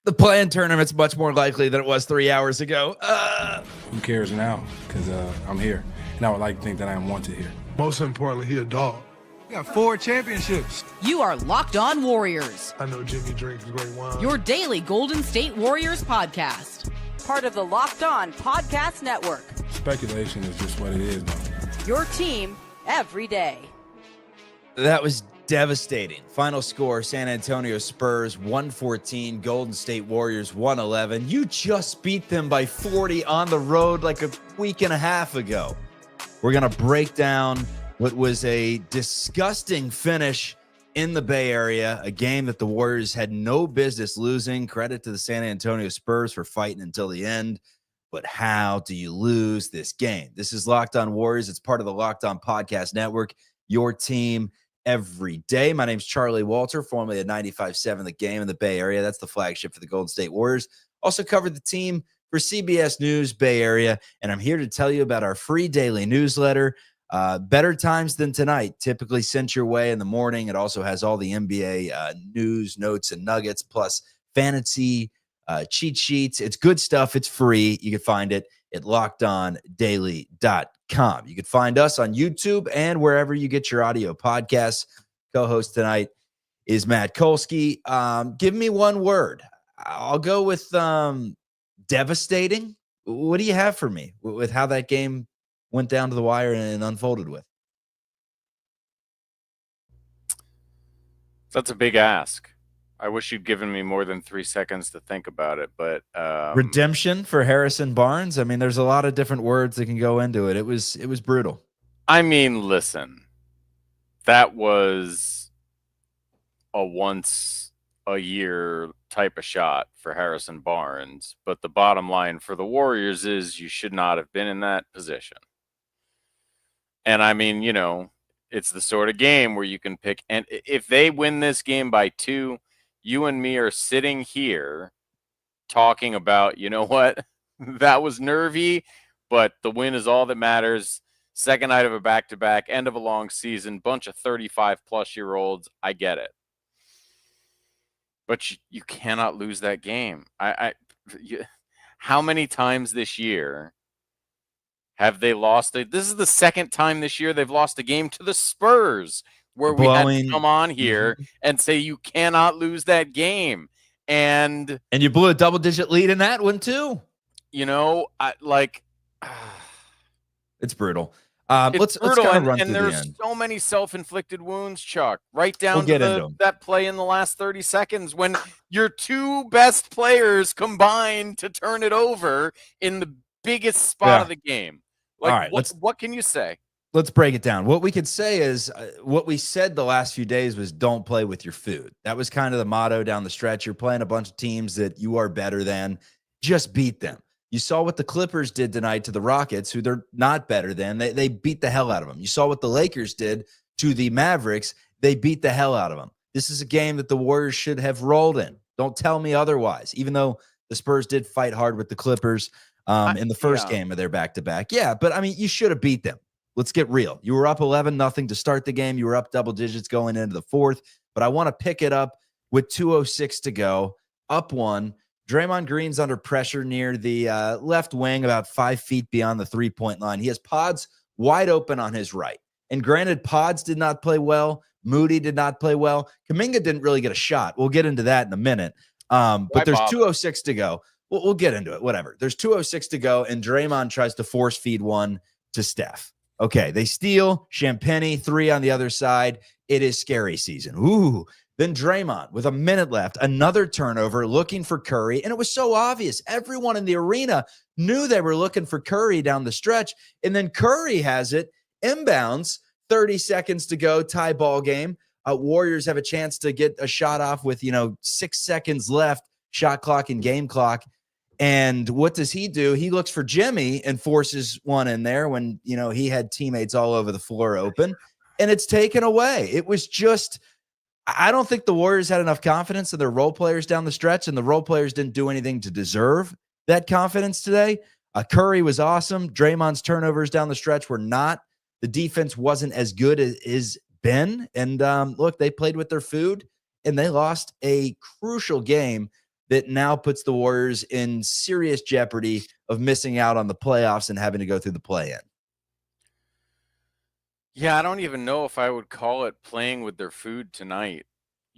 The play-in tournament's much more likely than it was 3 hours ago. Who cares now? Because I'm here, and I would like to think that I am wanted here. Most importantly, he a dog. We got 4 championships. You are Locked On Warriors. I know Jimmy drinks great wine. Your daily Golden State Warriors podcast. Part of the Locked On Podcast Network. Speculation is just what it is, though. Your team every day. That was devastating. Final score, San Antonio Spurs 114, Golden State Warriors 111. You just beat them by 40 on the road like a week and a half ago. We're going to break down what was a disgusting finish in the Bay Area, a game that the Warriors had no business losing. Credit to the San Antonio Spurs for fighting until the end. But how do you lose this game? This is Locked On Warriors. It's part of the Locked On Podcast Network, your team every day. My name's Charlie Walter, formerly at 95.7 The Game in the Bay Area. That's the flagship for the Golden State Warriors. Also covered the team for CBS News Bay Area, and I'm here to tell you about our free daily newsletter. Better times than tonight, typically sent your way in the morning. It also has all the NBA news, notes, and nuggets, plus fantasy cheat sheets. It's good stuff. It's free. You can find it at lockedondaily.com. You can find us on YouTube and wherever you get your audio podcasts. Co-host tonight is Matt Kolsky. Give me one word. I'll go with devastating. What do you have for me with how that game went down to the wire and unfolded with? That's a big ask. I wish you'd given me more than 3 seconds to think about it, but redemption for Harrison Barnes. I mean, there's a lot of different words that can go into it. It was brutal. I mean, listen, that was a once a year type of shot for Harrison Barnes, but the bottom line for the Warriors is you should not have been in that position. And I mean, you know, it's the sort of game where you can pick, and if they win this game by 2, you and me are sitting here talking about, you know what, that was nervy, but the win is all that matters. Second night of a back-to-back, end of a long season, bunch of 35-plus-year-olds. I get it. But you cannot lose that game. How many times this year have they lost it? This is the second time this year they've lost a game to the Spurs, where we had to come on here and say you cannot lose that game. And you blew a double-digit lead in that one, too. You know, it's brutal. Let's kind of run and through there's the end. so many self-inflicted wounds, Chuck, right down to that play in the last 30 seconds when your 2 best players combined to turn it over in the biggest spot of the game. Like, all right, what can you say? Let's break it down. What we could say is what we said the last few days was don't play with your food. That was kind of the motto down the stretch. You're playing a bunch of teams that you are better than. Just beat them. You saw what the Clippers did tonight to the Rockets, who they're not better than. They beat the hell out of them. You saw what the Lakers did to the Mavericks. They beat the hell out of them. This is a game that the Warriors should have rolled in. Don't tell me otherwise, even though the Spurs did fight hard with the Clippers in the first game of their back-to-back. Yeah, but, I mean, you should have beat them. Let's get real. You were up 11-0 to start the game. You were up double digits going into the fourth. But I want to pick it up with 2:06 to go, up 1. Draymond Green's under pressure near the left wing, about 5 feet beyond the three-point line. He has Pods wide open on his right. And granted, Pods did not play well. Moody did not play well. Kuminga didn't really get a shot. We'll get into that in a minute. But there's 2:06 to go. We'll get into it, whatever. There's 2:06 to go, and Draymond tries to force feed one to Steph. Okay, they steal. Champagny, 3 on the other side. It is scary season. Ooh. Then Draymond, with a minute left, another turnover, looking for Curry. And it was so obvious. Everyone in the arena knew they were looking for Curry down the stretch. And then Curry has it, inbounds, 30 seconds to go, tie ball game. Warriors have a chance to get a shot off with, 6 seconds left, shot clock and game clock. And what does he do? He looks for Jimmy and forces one in there when, he had teammates all over the floor open. And it's taken away. It was just, I don't think the Warriors had enough confidence in their role players down the stretch, and the role players didn't do anything to deserve that confidence today. Curry was awesome. Draymond's turnovers down the stretch were not. The defense wasn't as good as is been. And look, they played with their food, and they lost a crucial game that now puts the Warriors in serious jeopardy of missing out on the playoffs and having to go through the play-in? Yeah, I don't even know if I would call it playing with their food tonight.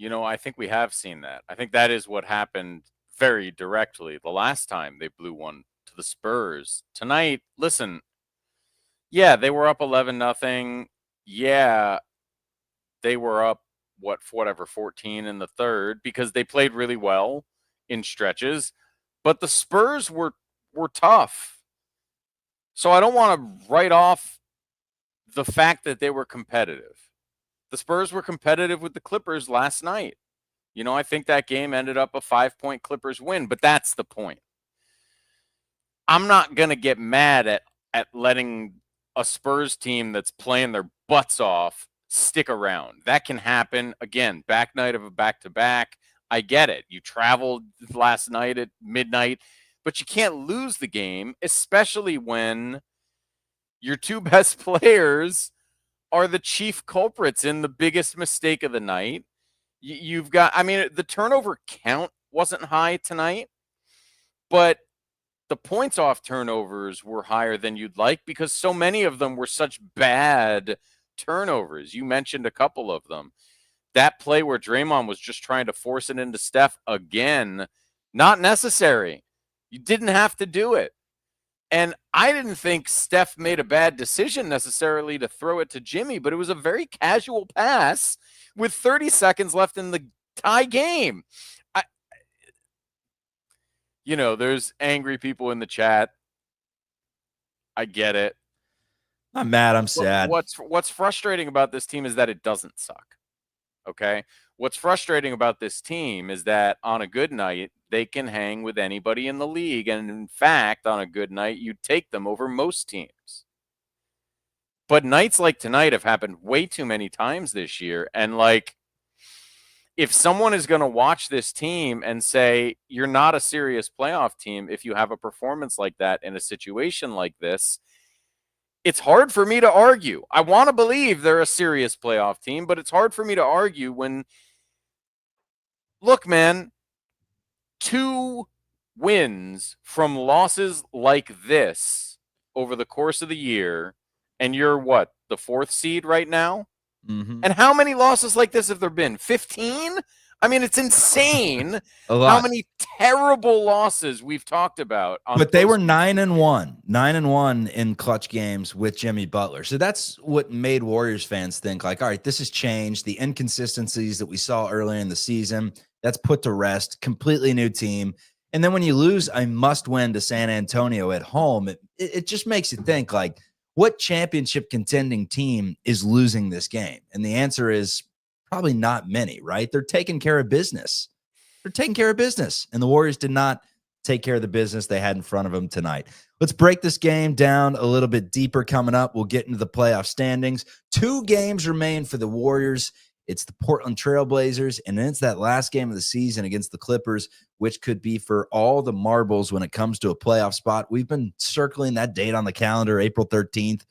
I think we have seen that. I think that is what happened very directly the last time they blew one to the Spurs. Tonight, listen, yeah, they were up 11-0. Yeah, they were up, 14 in the third because they played really well in stretches. But the Spurs were tough. So I don't want to write off the fact that they were competitive. The Spurs were competitive with the Clippers last night. I think that game ended up a 5-point Clippers win, but that's the point. I'm not going to get mad at letting a Spurs team that's playing their butts off stick around. That can happen. Again, back night of a back-to-back. I get it. You traveled last night at midnight, but you can't lose the game, especially when your two best players are the chief culprits in the biggest mistake of the night. You've got, the turnover count wasn't high tonight, but the points off turnovers were higher than you'd like because so many of them were such bad turnovers. You mentioned a couple of them. That play where Draymond was just trying to force it into Steph again, not necessary. You didn't have to do it. And I didn't think Steph made a bad decision necessarily to throw it to Jimmy, but it was a very casual pass with 30 seconds left in the tie game. There's angry people in the chat. I get it. I'm mad. I'm sad. What's frustrating about this team is that it doesn't suck. Okay? What's frustrating about this team is that on a good night, they can hang with anybody in the league. And in fact, on a good night, you take them over most teams. But nights like tonight have happened way too many times this year. And if someone is going to watch this team and say, you're not a serious playoff team if you have a performance like that in a situation like this, it's hard for me to argue. I want to believe they're a serious playoff team, but it's hard for me to argue when, look, man, 2 wins from losses like this over the course of the year, and you're what, the 4th seed right now? Mm-hmm. And how many losses like this have there been? 15? It's insane A lot. how many terrible losses we've talked about. But they were 9-1 in clutch games with Jimmy Butler. So that's what made Warriors fans think all right, this has changed. The inconsistencies that we saw earlier in the season, that's put to rest. Completely new team. And then when you lose a must-win to San Antonio at home, it just makes you think what championship contending team is losing this game? And the answer is probably not many, right? They're taking care of business. And the Warriors did not take care of the business they had in front of them tonight. Let's break this game down a little bit deeper coming up. We'll get into the playoff standings. 2 games remain for the Warriors. It's the Portland Trail Blazers, and then it's that last game of the season against the Clippers, which could be for all the marbles when it comes to a playoff spot. We've been circling that date on the calendar, April 13th,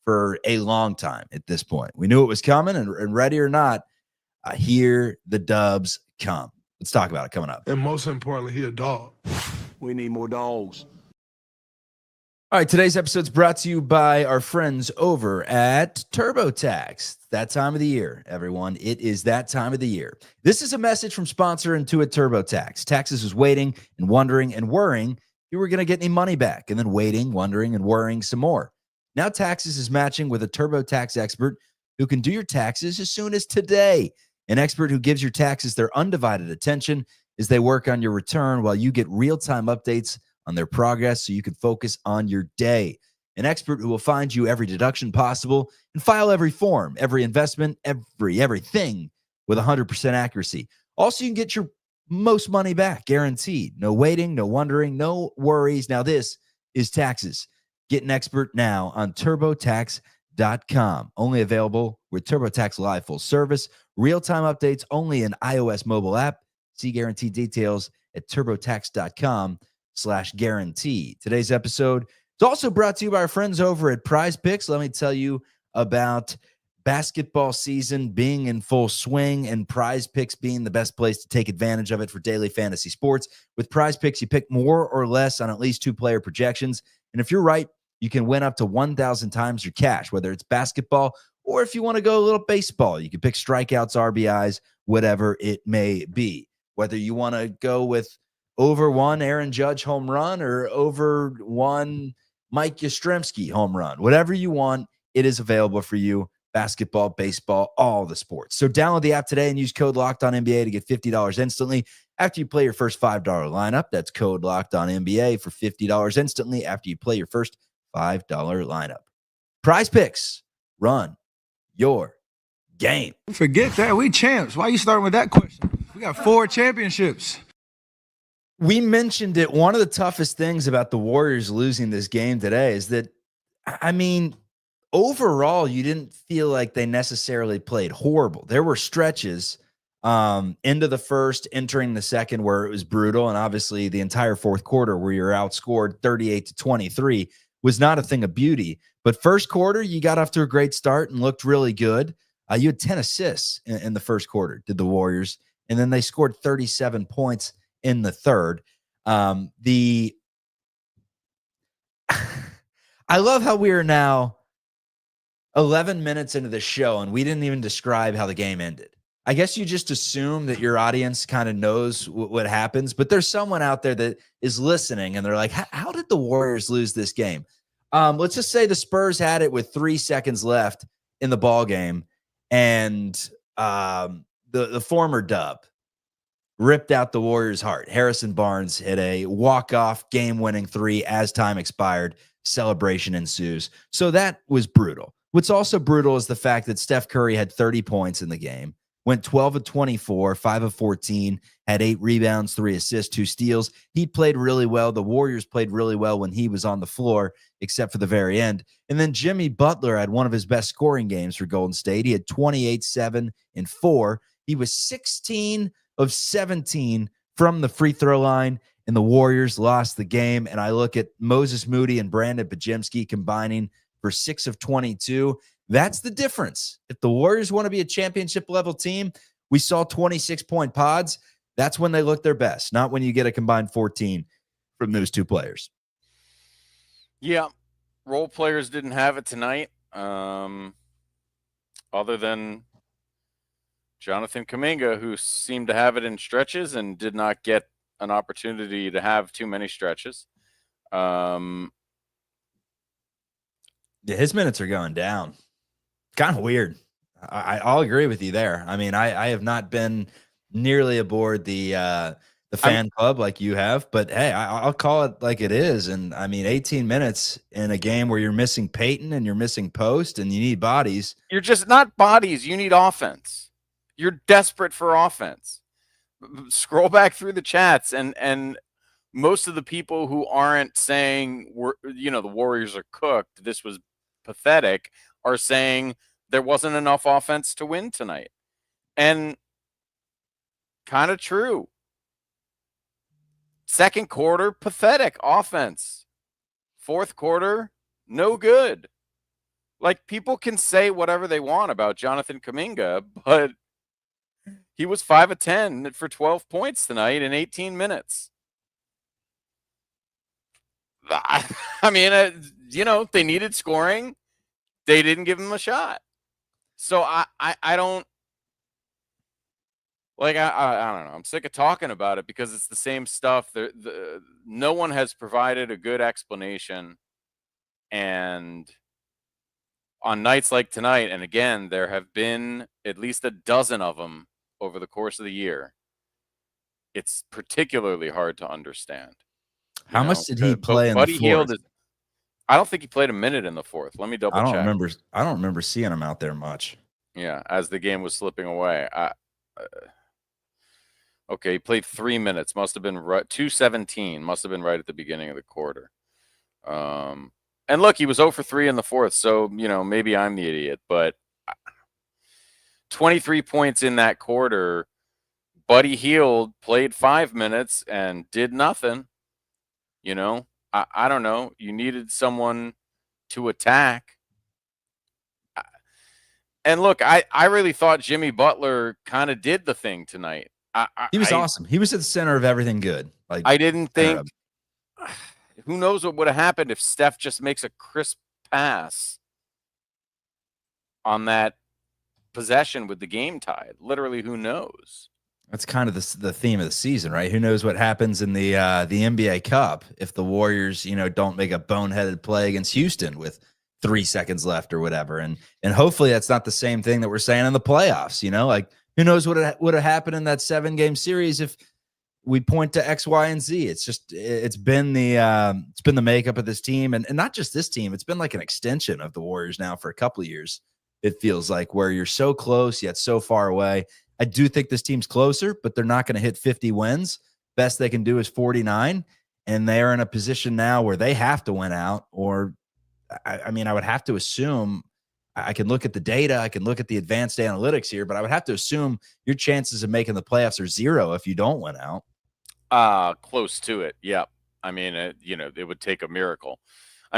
for a long time at this point. We knew it was coming, and ready or not, here the dubs come. Let's talk about it coming up. And most importantly, he a dog. We need more dogs. All right, today's episode is brought to you by our friends over at TurboTax. That time of the year, everyone. It is that time of the year. This is a message from sponsor Intuit TurboTax. Taxes was waiting and wondering and worrying if you were going to get any money back, and then waiting, wondering, and worrying some more. Now Taxes is matching with a TurboTax expert who can do your taxes as soon as today. An expert who gives your taxes their undivided attention as they work on your return while you get real-time updates on their progress so you can focus on your day. An expert who will find you every deduction possible and file every form, every investment, everything with 100% accuracy. Also, you can get your most money back, guaranteed. No waiting, no wondering, no worries. Now, this is Taxes. Get an expert now on TurboTax.com. Only available with TurboTax Live full service. Real-time updates only in iOS mobile app. See guarantee details at TurboTax.com/guarantee. Today's episode is also brought to you by our friends over at Prizepicks. Let me tell you about basketball season being in full swing and Prizepicks being the best place to take advantage of it for daily fantasy sports. With Prizepicks, you pick more or less on at least 2-player projections. And if you're right, you can win up to 1,000 times your cash, whether it's basketball or if you want to go a little baseball. You can pick strikeouts, RBIs, whatever it may be. Whether you want to go with over 1 Aaron Judge home run or over 1 Mike Yastrzemski home run, whatever you want, it is available for you. Basketball, baseball, all the sports. So download the app today and use code LOCKEDONNBA to get $50 instantly after you play your first $5 lineup. That's code LOCKEDONNBA for $50 instantly after you play your first $5 lineup. Prizepicks, run your game. Forget that. We champs. Why are you starting with that question? We got 4 championships. We mentioned it. One of the toughest things about the Warriors losing this game today is that, I mean, overall, you didn't feel like they necessarily played horrible. There were stretches into the first, entering the second, where it was brutal. And obviously the entire fourth quarter where you're outscored 38-23 was not a thing of beauty. But first quarter, you got off to a great start and looked really good. You had 10 assists in the first quarter, did the Warriors. And then they scored 37 points in the third. I love how we are now 11 minutes into the show and we didn't even describe how the game ended. I guess you just assume that your audience kind of knows what happens, but there's someone out there that is listening and they're like, how did the Warriors lose this game? Let's just say the Spurs had it with 3 seconds left in the ball game, and the former Dub ripped out the Warriors' heart. Harrison Barnes hit a walk-off game-winning 3 as time expired. Celebration ensues. So that was brutal. What's also brutal is the fact that Steph Curry had 30 points in the game, went 12 of 24, 5 of 14, had 8 rebounds, 3 assists, 2 steals. He played really well. The Warriors played really well when he was on the floor, except for the very end. And then Jimmy Butler had one of his best scoring games for Golden State. He had 28, 7, and 4. He was 16 of 17 from the free throw line, and the Warriors lost the game. And I look at Moses Moody and Brandon Pajemski combining for 6 of 22. That's the difference. If the Warriors want to be a championship-level team, we saw 26-point pods. That's when they look their best, not when you get a combined 14 from those 2 players. Yeah, role players didn't have it tonight, other than Jonathan Kuminga, who seemed to have it in stretches and did not get an opportunity to have too many stretches. Yeah, his minutes are going down. Kind of weird. I'll agree with you there. I mean, I have not been nearly aboard the fan club like you have, but hey, I'll call it like it is. And I mean, 18 minutes in a game where you're missing Peyton and you're missing Post and you need bodies. You're just not bodies. You need offense. You're desperate for offense. Scroll back through the chats, and most of the people who aren't saying the Warriors are cooked, this was pathetic, are saying there wasn't enough offense to win tonight. And kind of true. Second quarter, pathetic offense. Fourth quarter, no good. Like, people can say whatever they want about Jonathan Kuminga, but he was 5 of 10 for 12 points tonight in 18 minutes. I mean, they needed scoring. They didn't give him a shot. So I don't like, I don't know. I'm sick of talking about it because it's the same stuff. No one has provided a good explanation. And on nights like tonight, and again, there have been at least a dozen of them over the course of the year, it's particularly hard to understand. How much did he play in the fourth? I don't think he played a minute in the fourth. Let me double check. I don't remember seeing him out there much. Yeah, as the game was slipping away. Okay, he played 3 minutes. Must have been right. 2:17. Must have been right at the beginning of the quarter. And look, he was 0 for 3 in the fourth, so maybe I'm the idiot, but 23 points in that quarter. Buddy Hield played 5 minutes and did nothing. I don't know. You needed someone to attack. And look, I really thought Jimmy Butler kind of did the thing tonight. He was awesome. He was at the center of everything good. Like I didn't think. Who knows what would have happened if Steph just makes a crisp pass on that possession with the game tied? Literally, who knows? That's kind of the theme of the season, right? Who knows what happens in the NBA Cup if the Warriors, don't make a boneheaded play against Houston with 3 seconds left or whatever. And hopefully that's not the same thing that we're saying in the playoffs, like who knows what would have happened in that 7-game series if we point to X, Y, and Z. It's been the makeup of this team and not just this team. It's been like an extension of the Warriors now for a couple of years. It feels like where you're so close yet so far away. I do think this team's closer, but they're not going to hit 50 wins. Best they can do is 49. And they're in a position now where they have to win out, or I would have to assume. I can look at the data, I can look at the advanced analytics here, but I would have to assume your chances of making the playoffs are 0 if you don't win out. Close to it. Yep. It would take a miracle.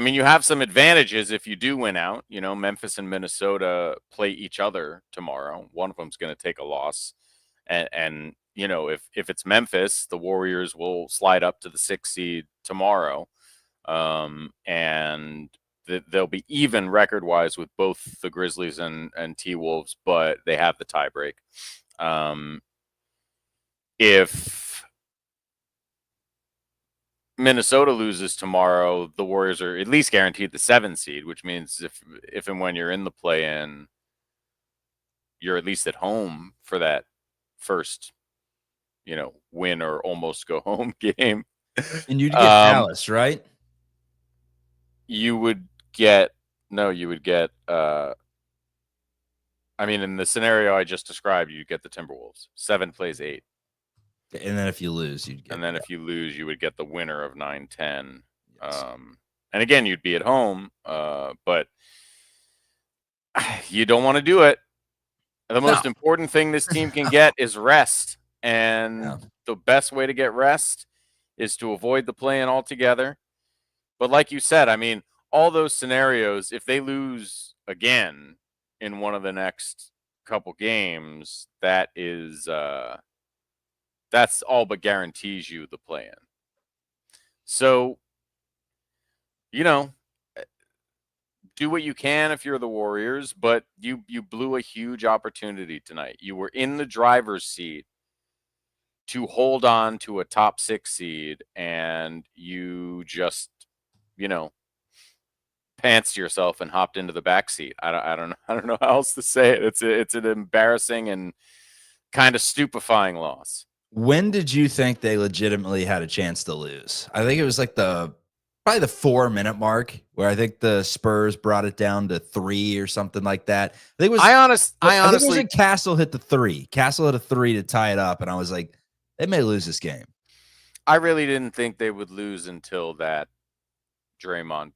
You have some advantages if you do win out. Memphis and Minnesota play each other tomorrow. One of them's going to take a loss. And if it's Memphis, the Warriors will slide up to the 6th seed tomorrow. And they'll be even record-wise with both the Grizzlies and T-Wolves, but they have the tiebreak. If Minnesota loses tomorrow, the Warriors are at least guaranteed the 7th seed, which means if and when you're in the play-in, you're at least at home for that first, win or almost go home game. And you'd get Dallas, right? You would get in the scenario I just described, you get the Timberwolves. 7 plays 8. And then if you lose, if you lose, you would get the winner of 9-10. Yes. And again, you'd be at home, but you don't want to do it. The most important thing this team can get is rest. And the best way to get rest is to avoid the play-in altogether. But like you said, all those scenarios, if they lose again in one of the next couple games, that is that's all but guarantees you the play-in. So, do what you can if you're the Warriors, but you blew a huge opportunity tonight. You were in the driver's seat to hold on to a top 6 seed, and you just, pantsed yourself and hopped into the back seat. I don't know how else to say it. It's an embarrassing and kind of stupefying loss. When did you think they legitimately had a chance to lose? I think it was like probably the 4-minute mark where I think the Spurs brought it down to 3 or something like that. I think it was. I honestly think Castle hit the 3. Castle hit a 3 to tie it up, and I was like, they may lose this game. I really didn't think they would lose until that Draymond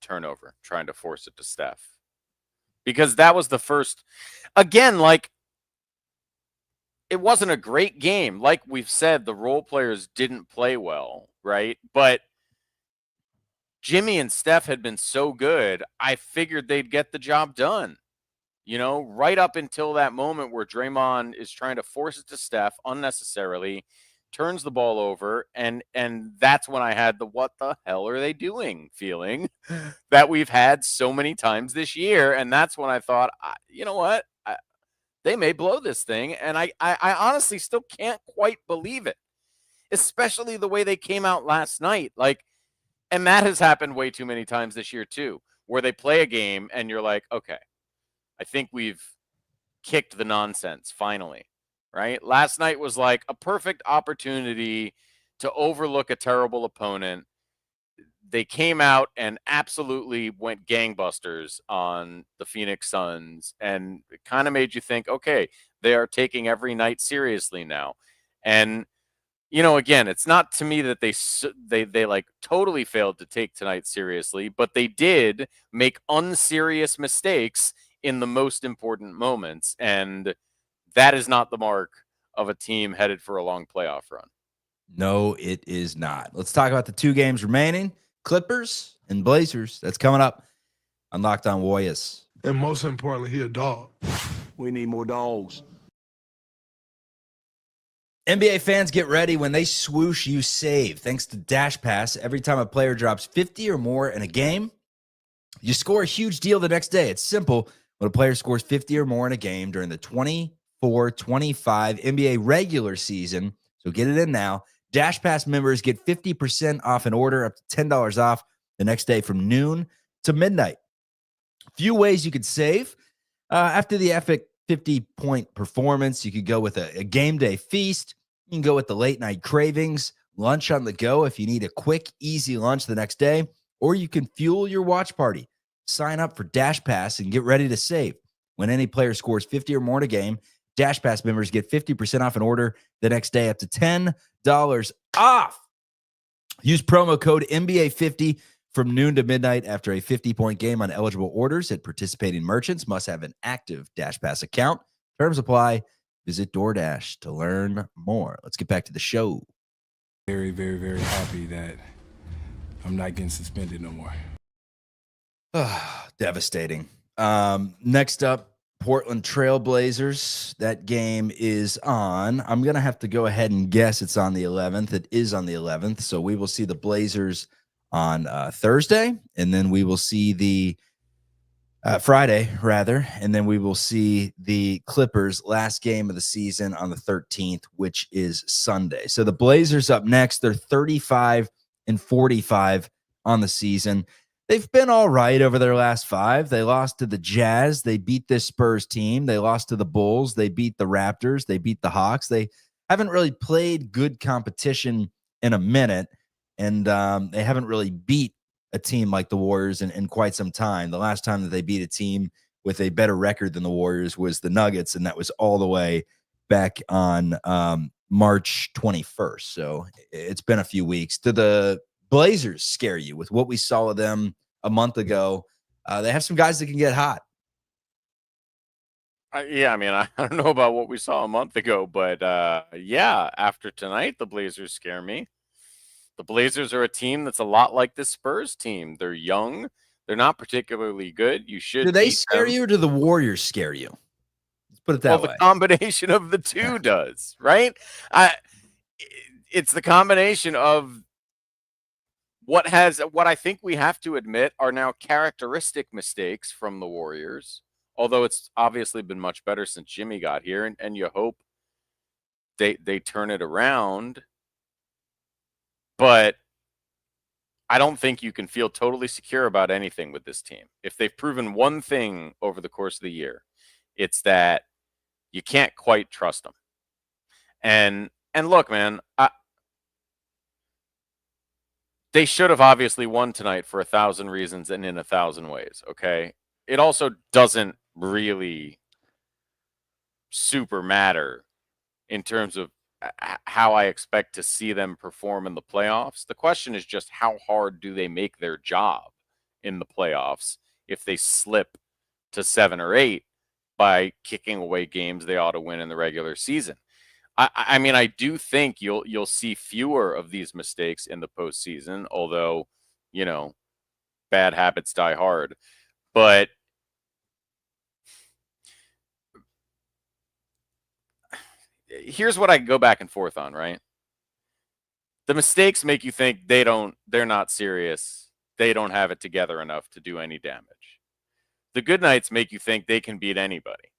turnover, trying to force it to Steph, because that was the first. Again, it wasn't a great game. Like we've said, the role players didn't play well, right? But Jimmy and Steph had been so good, I figured they'd get the job done. Right up until that moment where Draymond is trying to force it to Steph unnecessarily, turns the ball over, and that's when I had the what the hell are they doing feeling that we've had so many times this year. And that's when I thought, you know what? They may blow this thing, and I honestly still can't quite believe it, especially the way they came out last night. And that has happened way too many times this year too, where they play a game and you're like, okay, I think we've kicked the nonsense finally, right? Last night was like a perfect opportunity to overlook a terrible opponent. They came out and absolutely went gangbusters on the Phoenix Suns, and it kind of made you think, okay, they are taking every night seriously now. And, again, it's not to me that they totally failed to take tonight seriously, but they did make unserious mistakes in the most important moments. And that is not the mark of a team headed for a long playoff run. No, it is not. Let's talk about the 2 games remaining. Clippers and Blazers. That's coming up on Locked On Warriors. And most importantly, he a dog. We need more dogs. NBA fans, get ready. When they swoosh, you save. Thanks to Dash Pass, every time a player drops 50 or more in a game, you score a huge deal the next day. It's simple. When a player scores 50 or more in a game during the 24-25 NBA regular season, so get it in now, Dash Pass members get 50% off an order, up to $10 off the next day from noon to midnight. Few ways you could save. After the epic 50-point performance, you could go with a game day feast. You can go with the late night cravings, lunch on the go if you need a quick, easy lunch the next day, or you can fuel your watch party. Sign up for Dash Pass and get ready to save. When any player scores 50 or more in a game, Dash Pass members get 50% off an order the next day, up to $10 off. Use promo code NBA50 from noon to midnight after a 50-point game on eligible orders at participating merchants. Must have an active Dash Pass account. Terms apply. Visit DoorDash to learn more. Let's get back to the show. Very, very, very happy that I'm not getting suspended no more. Devastating. Next up, Portland Trailblazers. That game is on. I'm going to have to go ahead and guess it's on the 11th. It is on the 11th. So we will see the Blazers on Thursday, and then we will see the Friday, rather, and then we will see the Clippers last game of the season on the 13th, which is Sunday. So the Blazers up next. They're 35-45 on the season. They've been all right over their last 5. They lost to the Jazz. They beat this Spurs team. They lost to the Bulls. They beat the Raptors. They beat the Hawks. They haven't really played good competition in a minute, and they haven't really beat a team like the Warriors in quite some time. The last time that they beat a team with a better record than the Warriors was the Nuggets, and that was all the way back on March 21st. So it's been a few weeks. Do the Blazers scare you with what we saw of them a month ago? They have some guys that can get hot. Yeah, I mean, I don't know about what we saw a month ago, but yeah, after tonight, the Blazers scare me. The Blazers are a team that's a lot like the Spurs team. They're young. They're not particularly good. You should. Do they scare you, or do the Warriors scare you? Let's put it that way. The combination of the two does, right? It's the combination of what I think we have to admit are now characteristic mistakes from the Warriors, although it's obviously been much better since Jimmy got here, and you hope they turn it around. But I don't think you can feel totally secure about anything with this team. If they've proven one thing over the course of the year, it's that you can't quite trust them. And look, man, they should have obviously won tonight for 1,000 reasons and in 1,000 ways, okay? It also doesn't really super matter in terms of how I expect to see them perform in the playoffs. The question is just how hard do they make their job in the playoffs if they slip to 7 or 8 by kicking away games they ought to win in the regular season. I mean, I do think you'll see fewer of these mistakes in the postseason, although, you know, bad habits die hard. But here's what I go back and forth on, right? The mistakes make you think they're not serious. They don't have it together enough to do any damage. The good nights make you think they can beat anybody.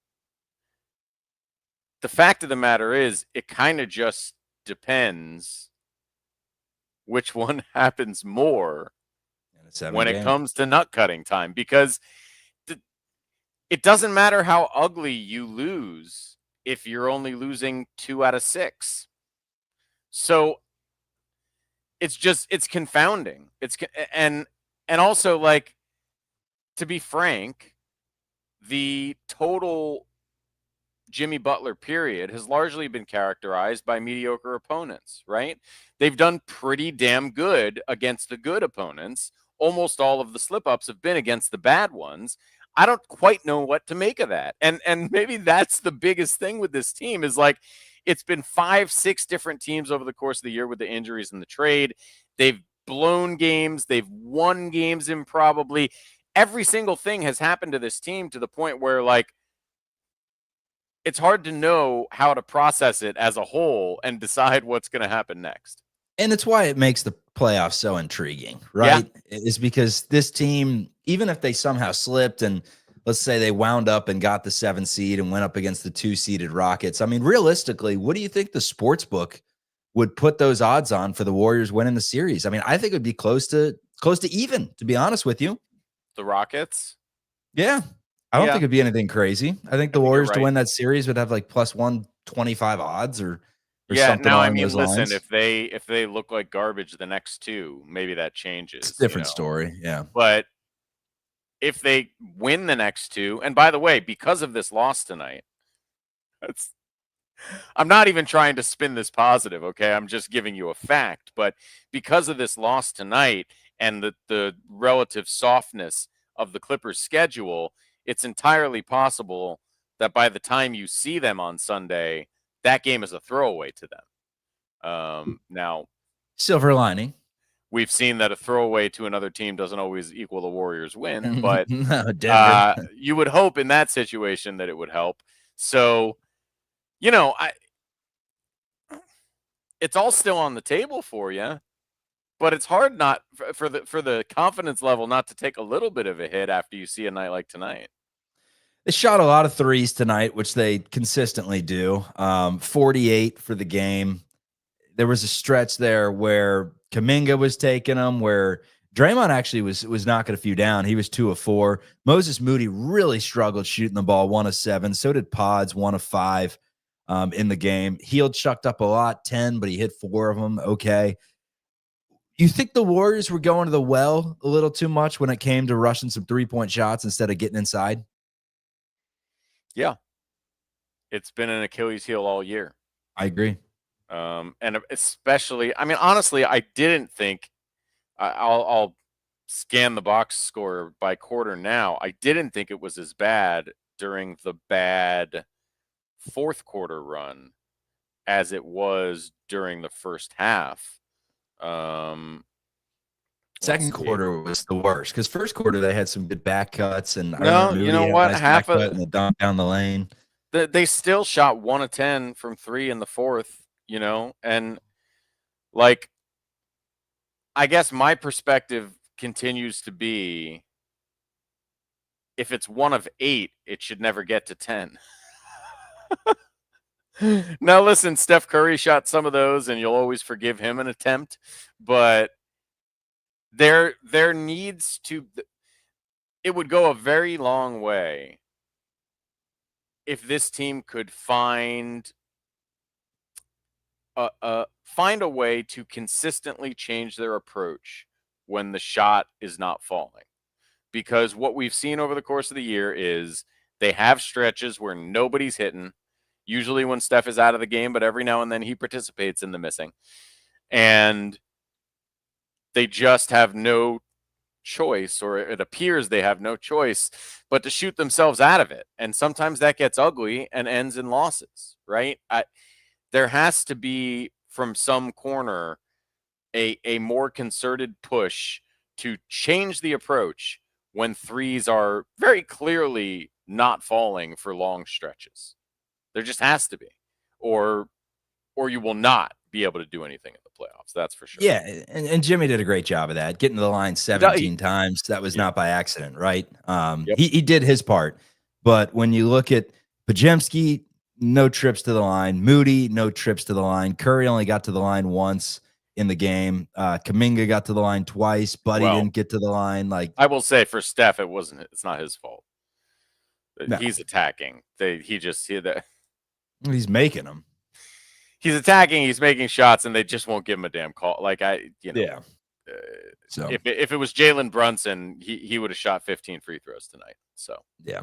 The fact of the matter is, it kind of just depends which one happens more when it comes to nut cutting time, because it doesn't matter how ugly you lose if you're only losing 2 out of 6. So it's confounding. And also, like, to be frank, the total Jimmy Butler period has largely been characterized by mediocre opponents, right? They've done pretty damn good against the good opponents. Almost all of the slip-ups have been against the bad ones. I don't quite know what to make of that. And maybe that's the biggest thing with this team is, like, it's been 5-6 different teams over the course of the year with the injuries and the trade. They've blown games. They've won games improbably. every single thing has happened to this team to the point where, like, it's hard to know how to process it as a whole and decide what's going to happen next. And it's why it makes the playoffs so intriguing, right? Is because this team, even if they somehow slipped and let's say they wound up and got the 7 seed and went up against the 2-seeded Rockets. I mean, realistically, what do you think the sports book would put those odds on for the Warriors winning the series? I mean, I think it would be close to even, to be honest with you. The Rockets? Yeah. I don't think it'd be anything crazy. I think the Warriors to win that series would have like plus 125 odds or something. Now, I mean, those listen, lines. if they look like garbage the next two, maybe that changes. It's a different story. Yeah. But if they win the next two, and by the way, because of this loss tonight, I'm not even trying to spin this positive, okay? I'm just giving you a fact. But because of this loss tonight and the relative softness of the Clippers' schedule, it's entirely possible that by the time you see them on Sunday, that game is a throwaway to them. Now, silver lining. We've seen that a throwaway to another team doesn't always equal the Warriors win, but no, you would hope in that situation that it would help. So, you know, it's all still on the table for you, but it's hard not for the confidence level not to take a little bit of a hit after you see a night like tonight. They shot a lot of threes tonight, which they consistently do. 48 for the game. There was a stretch there where Kuminga was taking them, where Draymond actually was knocking a few down. He was 2 of 4. Moses Moody really struggled shooting the ball, 1 of 7. So did Pods, 1 of 5 in the game. Hield chucked up a lot, 10, but he hit 4 of them. Okay. You think the Warriors were going to the well a little too much when it came to rushing some 3-point shots instead of getting inside? Yeah. It's been an Achilles heel all year. I agree. And especially, I mean, honestly, I didn't think I'll scan the box score by quarter now. I didn't think it was as bad during the bad fourth quarter run as it was during the first half. Second quarter was the worst because first quarter they had some good back cuts and you know what? Half of the dunk down the lane. They still shot 1 of 10 from 3 in the fourth. You know, and like, I guess my perspective continues to be if it's 1 of 8, it should never get to 10. Now, listen, Steph Curry shot some of those, and you'll always forgive him an attempt, but there needs to, it would go a very long way if this team could find a way to consistently change their approach when the shot is not falling. Because what we've seen over the course of the year is they have stretches where nobody's hitting, usually when Steph is out of the game, but every now and then he participates in the missing. And they just have no choice, or it appears they have no choice, but to shoot themselves out of it. And sometimes that gets ugly and ends in losses, right? There has to be, from some corner, a more concerted push to change the approach when threes are very clearly not falling for long stretches. There just has to be. Or you will not be able to do anything in the playoffs. That's for sure. Yeah, and Jimmy did a great job of that, getting to the line 17 times. That was not by accident, right? He did his part. But when you look at Podziemski, no trips to the line. Moody, no trips to the line. Curry only got to the line once in the game. Kuminga got to the line twice. Buddy didn't get to the line. Like, I will say for Steph, it's not his fault. No. He's attacking. He's making them. He's attacking. He's making shots, and they just won't give him a damn call. Like, So if it was Jalen Brunson, he would have shot 15 free throws tonight. So yeah.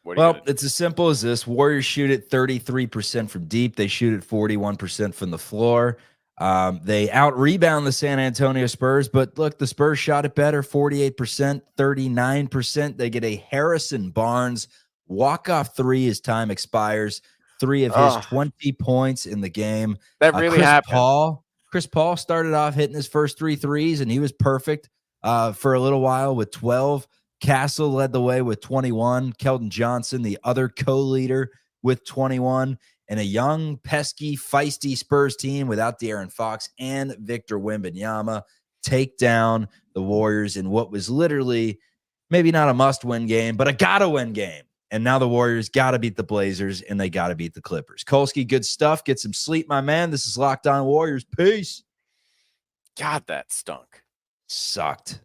Well, it's as simple as this. Warriors shoot it 33% from deep. They shoot it 41% from the floor. They out-rebound the San Antonio Spurs, but look, the Spurs shot it better, 48%, 39%. They get a Harrison Barnes walk-off 3 as time expires. 3 of his 20 points in the game. That really happened. Chris Paul started off hitting his first 3 threes, and he was perfect for a little while with 12. Castle led the way with 21. Keldon Johnson, the other co-leader, with 21. And a young, pesky, feisty Spurs team without De'Aaron Fox and Victor Wembanyama take down the Warriors in what was literally maybe not a must-win game, but a gotta-win game. And now the Warriors got to beat the Blazers, and they got to beat the Clippers. Kolsky, good stuff. Get some sleep, my man. This is Locked On Warriors. Peace. God, that stunk. Sucked.